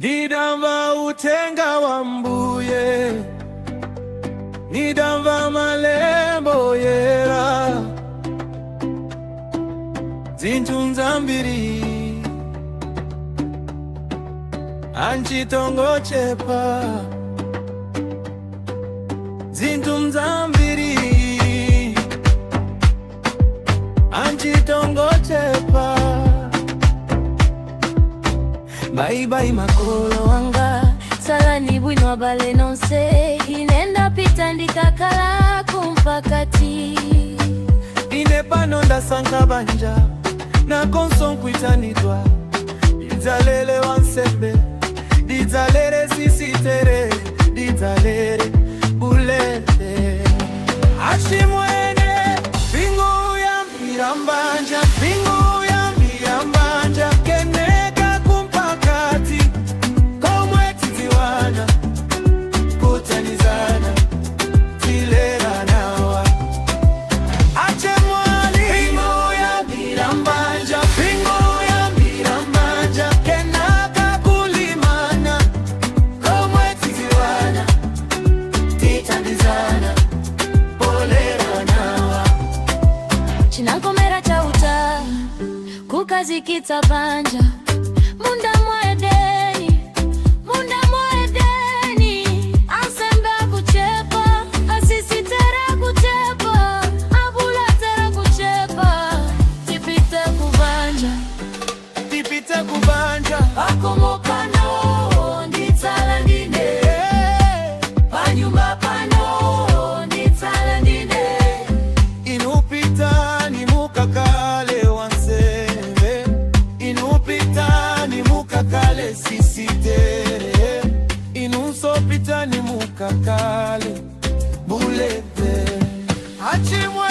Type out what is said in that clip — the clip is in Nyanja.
Nidamba utenga wa mbuye, nidamba malembo yera, zintunza mbiri anchitongo chepa, zintunza mbiri anchitongo chepa. Bye bye makolo wanga sala ni bwino bale nonse inenda pita ndikakala kumpakati ine panonda sanka banja na konson kuitanidwa dizalele wansembe dizalere sisitere dizalere bulete ashimwene bingu ya mirambanja bingu ya mirambanja keneka kumpakati komwe tiziwana kutanizana tilera nawa ache mwali bingu ya mirambanja bingu ya mirambanja kenaka kulimana komwe tiziwana titanizana polera nawa chinakomera chauta kukazikitsa banja munda mwedeni munda mwedeni ansembe akuchepa asisitera kuchepa abulatera kuchepa tipite kubanja tipite kubanja akomokano nditsala ndine panyumba pano nditsala ndine inupita ni mukakale wansebe inupita ni mukakale sisitere inusopita ni mukakale bulete achimwa